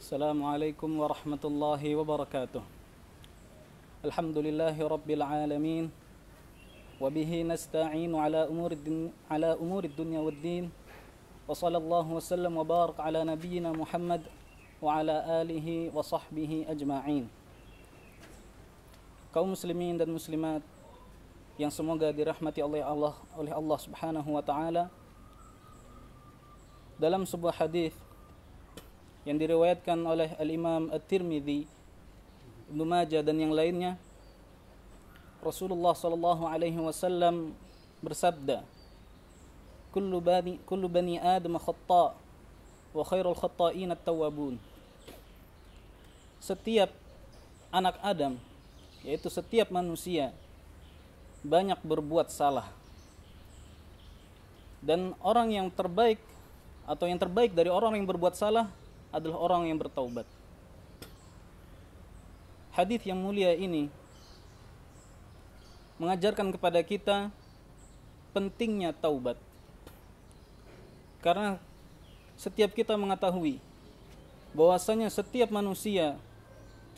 Assalamualaikum warahmatullahi wabarakatuh. Alhamdulillahi rabbil alamin. Wabihi nasta'inu ala umuri dunya waddin. Wa sallallahu wasallam wa barak ala nabiyyina Muhammad wa ala alihi wa sahbihi ajma'in. Kaum muslimin dan muslimat yang semoga dirahmati oleh Allah Subhanahu wa taala. Dalam sebuah hadis yang diriwayatkan oleh Al-Imam At-Tirmidzi, Ibnu Majah dan yang lainnya, Rasulullah sallallahu alaihi wasallam bersabda, kullu bani Adam khata' wa khairul khata'in at-tawwabun. Setiap anak Adam, yaitu setiap manusia, banyak berbuat salah. Dan orang yang terbaik atau yang terbaik dari orang yang berbuat salah adalah orang yang bertaubat. Hadis yang mulia ini mengajarkan kepada kita pentingnya taubat. Karena setiap kita mengetahui bahwasanya setiap manusia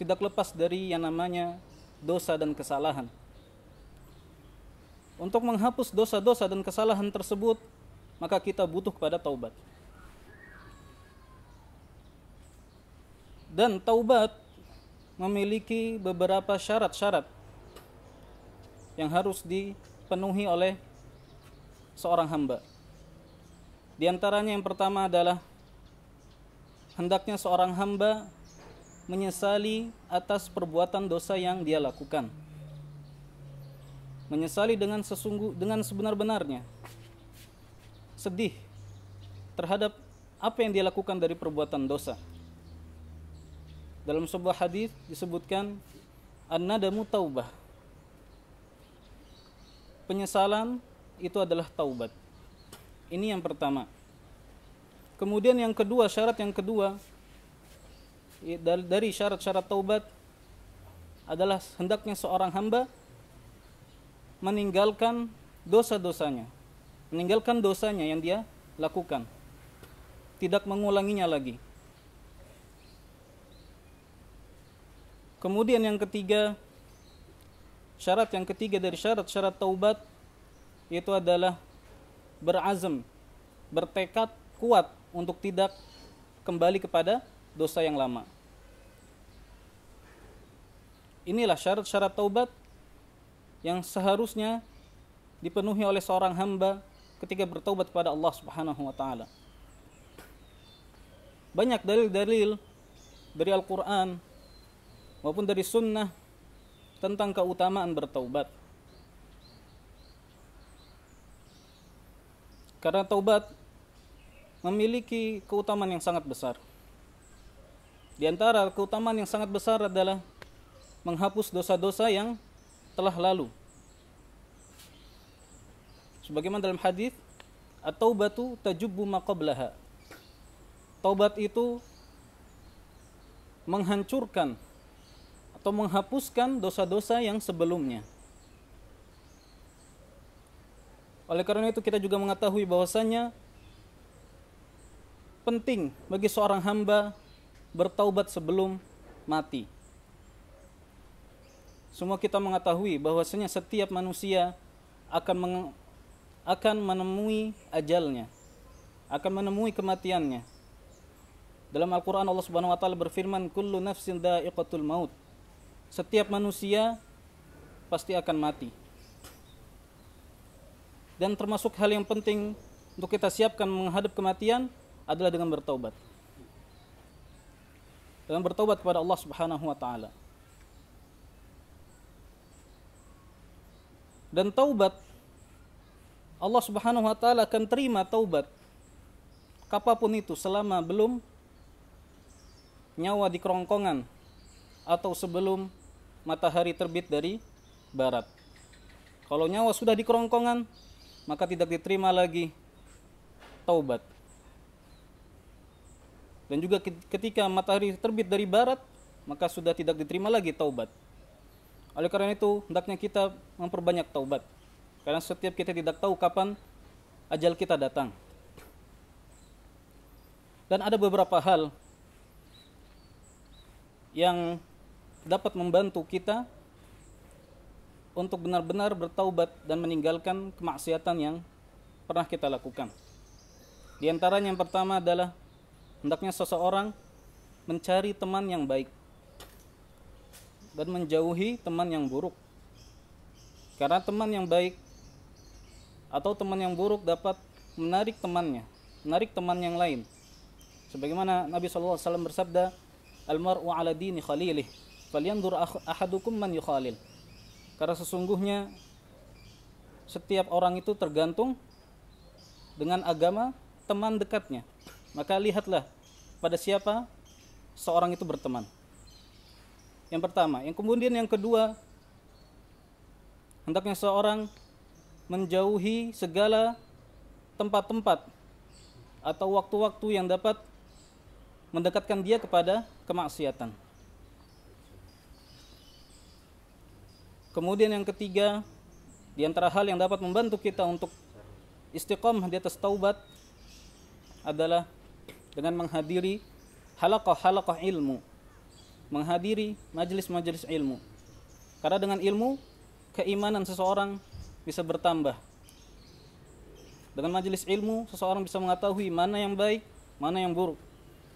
tidak lepas dari yang namanya dosa dan kesalahan. Untuk menghapus dosa-dosa dan kesalahan tersebut, maka kita butuh kepada taubat. Dan taubat memiliki beberapa syarat-syarat yang harus dipenuhi oleh seorang hamba. Di antaranya yang pertama adalah hendaknya seorang hamba menyesali atas perbuatan dosa yang dia lakukan. Menyesali dengan sebenar-benarnya. Sedih terhadap apa yang dia lakukan dari perbuatan dosa. Dalam sebuah hadis disebutkan an-nadamu taubah. Penyesalan itu adalah taubat. Ini yang pertama. Kemudian yang kedua, syarat yang kedua dari syarat-syarat taubat adalah hendaknya seorang hamba meninggalkan dosa-dosanya. Meninggalkan dosanya yang dia lakukan. Tidak mengulanginya lagi. Kemudian yang ketiga, syarat yang ketiga dari syarat-syarat taubat itu adalah berazam, bertekad kuat untuk tidak kembali kepada dosa yang lama. Inilah syarat-syarat taubat yang seharusnya dipenuhi oleh seorang hamba ketika bertaubat kepada Allah Subhanahu wa taala. Banyak dalil-dalil dari Al-Qur'an maupun dari sunnah tentang keutamaan bertaubat. Karena taubat memiliki keutamaan yang sangat besar. Di antara keutamaan yang sangat besar adalah menghapus dosa-dosa yang telah lalu. Sebagaimana dalam hadis, at-taubatu tajubbu ma qablaha. Taubat itu menghancurkan atau menghapuskan dosa-dosa yang sebelumnya. Oleh karena itu kita juga mengetahui bahwasanya penting bagi seorang hamba bertaubat sebelum mati. Semua kita mengetahui bahwasanya setiap manusia akan menemui ajalnya, akan menemui kematiannya. Dalam Al-Quran Allah Subhanahu wa taala berfirman, kullu nafsin dha'iqatul maut. Setiap manusia pasti akan mati. Dan termasuk hal yang penting untuk kita siapkan menghadap kematian adalah dengan bertaubat. Dengan bertaubat kepada Allah Subhanahu wa taala. Dan taubat, Allah Subhanahu wa taala akan terima taubat kapapun itu selama belum nyawa di kerongkongan atau sebelum matahari terbit dari barat. Kalau nyawa sudah di kerongkongan, maka tidak diterima lagi taubat. Dan juga ketika matahari terbit dari barat, maka sudah tidak diterima lagi taubat. Oleh karena itu, hendaknya kita memperbanyak taubat. Karena setiap kita tidak tahu kapan ajal kita datang. Dan ada beberapa hal yang dapat membantu kita untuk benar-benar bertaubat dan meninggalkan kemaksiatan yang pernah kita lakukan. Di antaranya yang pertama adalah hendaknya seseorang mencari teman yang baik dan menjauhi teman yang buruk. Karena teman yang baik atau teman yang buruk dapat menarik temannya, menarik teman yang lain. Sebagaimana Nabi SAW bersabda, "Al-mar'u ala dini khalilih, falyanzur ahadukum man yukhalil." Karena sesungguhnya setiap orang itu tergantung dengan agama teman dekatnya. Maka lihatlah pada siapa seorang itu berteman. Yang pertama. Yang kemudian yang kedua, hendaknya seorang menjauhi segala tempat-tempat atau waktu-waktu yang dapat mendekatkan dia kepada kemaksiatan. Kemudian yang ketiga, di antara hal yang dapat membantu kita untuk istiqamah di atas taubat adalah dengan menghadiri halaqah-halaqah ilmu, menghadiri majelis-majelis ilmu. Karena dengan ilmu, keimanan seseorang bisa bertambah. Dengan majelis ilmu, seseorang bisa mengetahui mana yang baik, mana yang buruk,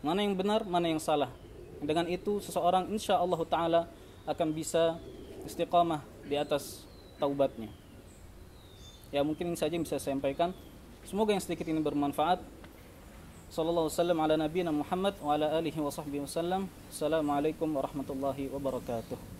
mana yang benar, mana yang salah. Dengan itu, seseorang insya Allah Ta'ala akan bisa istiqamah di atas taubatnya. Ya, mungkin ini saja yang bisa saya sampaikan. Semoga yang sedikit ini bermanfaat. Sallallahu wasallam ala nabiyina Muhammad wa ala alihi wa sahbihi wasallam. Assalamualaikum warahmatullahi wabarakatuh.